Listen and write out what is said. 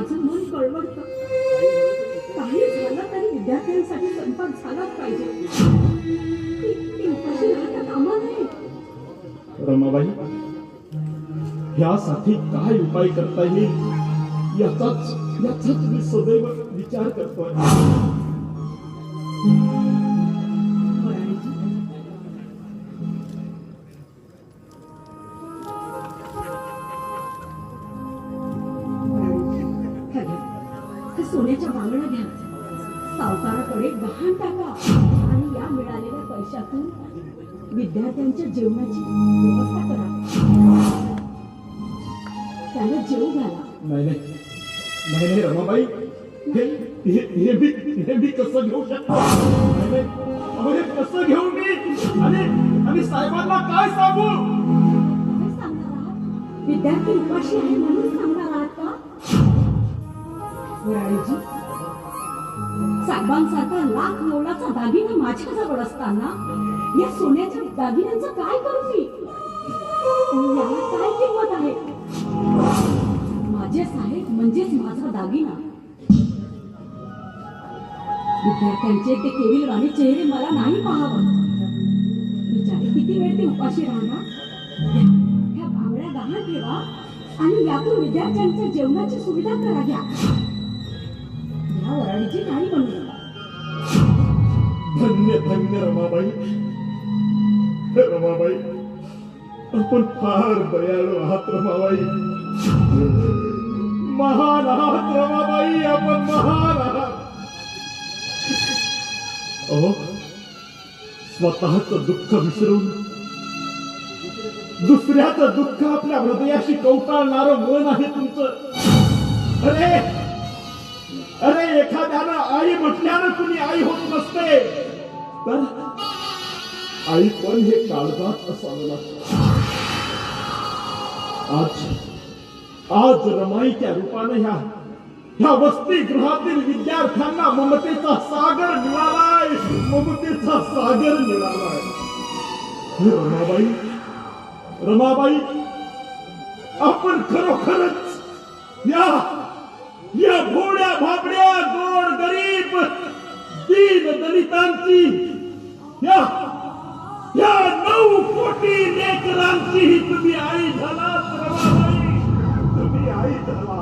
माझं मन कळवळतं. काही झालं तरी विद्यार्थ्यांसाठी स्वयंपाक झालाच पाहिजे. ती उपाशी राहता कामा नये. रमाबाई, ह्यासाठी काय उपाय करता येईल याचाच मी सदैव विचार करतोय. सोन्याच्या बांगड्या घ्या, सावकाराकडे गहाण टाका आणि या मिळालेल्या पैशातून विद्यार्थ्यांच्या जेवणाची व्यवस्था करा. त्याला जेवू घाला. नाही रमाबाई, हे मी कसं घेऊ शकतो? हे कसं घेऊ मी? आणि साहेबांना काय सांगू? काय सांगणार आहात? विद्यार्थी उपाशी आहे म्हणून सांगणार आहात का? वराळीजी, साहेबांसारखा लाख मोलाचा दागिना माझ्याजवळ असताना या सोन्याच्या दागिन्यांचं काय करू मी? याला काय किंमत आहे? माझे साहेब म्हणजेच माझा दागिना. विद्यार्थ्यांचे ते केविलवाणी चेहरे मला नाही पाहावं. बिचारे किती वेळ ते उपाशी राहणार? ह्या बांगड्या गहाण ठेवा आणि यातून विद्यार्थ्यांच्या जेवणाची सुविधा करा. घ्या. या वराडीची नाही बनवू. धन्य रमाबाई. आपण फार दयाळू आहात रमाबाई. महान आहात रमाबाई, आपण महान आहात. स्वतःच दुःख विसरून दुसऱ्याचं दुःख आपल्या हृदयाशी कवटाळणारं मन आहे तुमचं. अरे एखाद्यानं आई म्हटल्यानं कुणी आई होत नसते, तर आई पण हे काळजात असावं लागतं. आज रमाईच्या रूपानं ह्या वसतिगृहातील विद्यार्थ्यांना ममतेचा सागर मिळालाय. रमाबाई, आपण खरोखरच या भोड्या भाबड्या गोड गरीब दीन दलितांची, या 9 कोटी लेकरांची तुम्ही आई झालात रमाबाई. तुम्ही आई झाला.